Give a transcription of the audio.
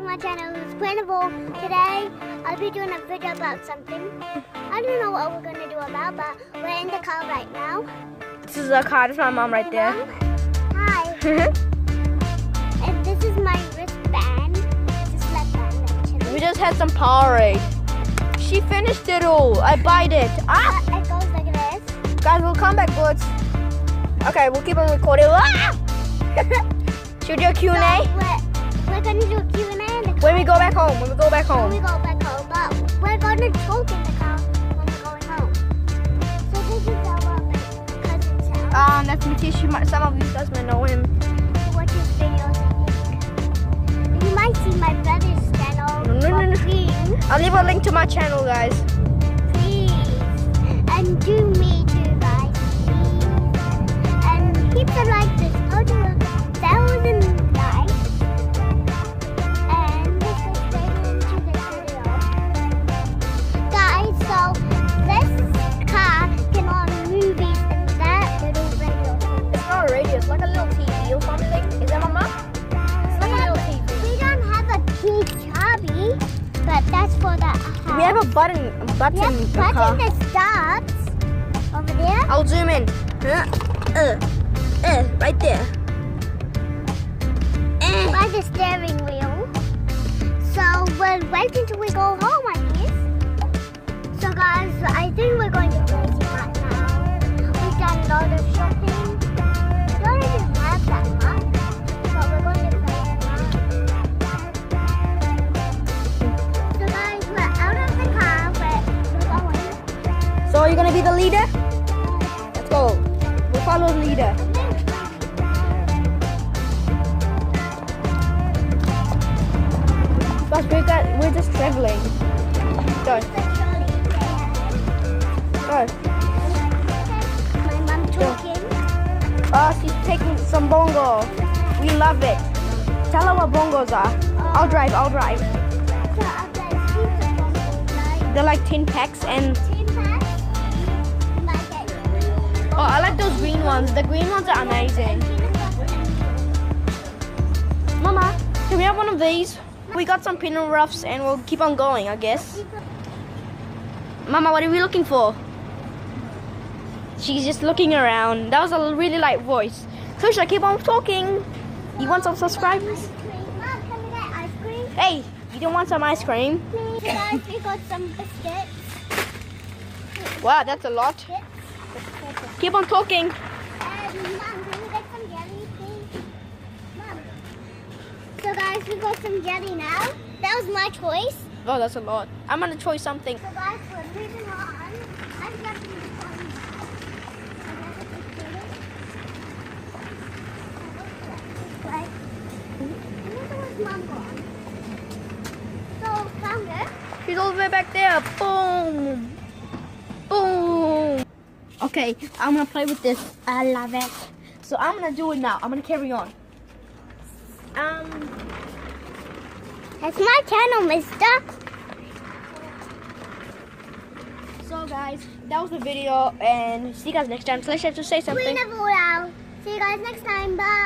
my channel. It's Printable. Today, I'll be doing a video about something. I don't know what we're going to do about, but we're in the car right now. This is a car. That's my mom right there. Mom, hi. And this is my wristband. This is left-band, actually. We just had some Powerade. She finished it all. I bite it. Ah! It goes like this. Guys, we'll come back, buds. Okay, we'll keep on recording. Ah! Should we do a Q&A? So we're going to do a Q&A in the car. When we go back home. When we go back home. When we go back home. But we're going to talk in the car when we're going home. So this is our cousin's house. That's Matish. Some of you guys might know him. Watch his videos, I think. You might see my brother's channel. No. Please. I'll leave a link to my channel, guys. Please. And do me too, guys. Please. And keep the like this. Go to 1,000 likes. And let's go straight into the video. Guys, so this car can run movies and that little radio. It's not a radio. It's like a little TV or something. Is that Mama? It's like a little TV. We don't have a TV, but that's for the house. We have a button. We have in the car. button that starts over there. I'll zoom in. Right there. By the steering wheel. So we'll wait until we go home, I guess. So guys, I think we're going to Crazy right now. We've done a lot of shopping. We don't even have that much. So we're going to Crazy Mart. So guys, we're out of the car. We're going. So you're gonna be the leader? Let's go. We'll follow the leader. But we're just traveling. Go. Go. My mom talking. Oh, she's taking some bongo. We love it. Tell her what bongos are. I'll drive. So I've got heaps of bongos, right? They're like 10 packs and 10 packs. You might get oh, I like those green ones. The green ones are amazing. Mama, can we have one of these? We got some pinner roughs and we'll keep on going, I guess. Mama, what are we looking for? She's just looking around. That was a really light voice. So should I keep on talking? You want some subscribers? Mom, can we get ice cream? Hey, you don't want some ice cream? Please, guys, we got some biscuits. Wow, that's a lot. Keep on talking. Mom, can we get some jelly, please? Mom. So guys, we got some jelly now. That was my choice. Oh, that's a lot. I'm gonna try something. So guys, we're moving on. I'm getting this one. Right. Where's Mom gone? So, found her. She's all the way back there. Boom. Boom. Okay, I'm gonna play with this. I love it. So I'm gonna do it now. I'm gonna carry on. That's my channel, mister. So guys, that was the video and see you guys next time. So let's have to say something. See you guys next time. Bye.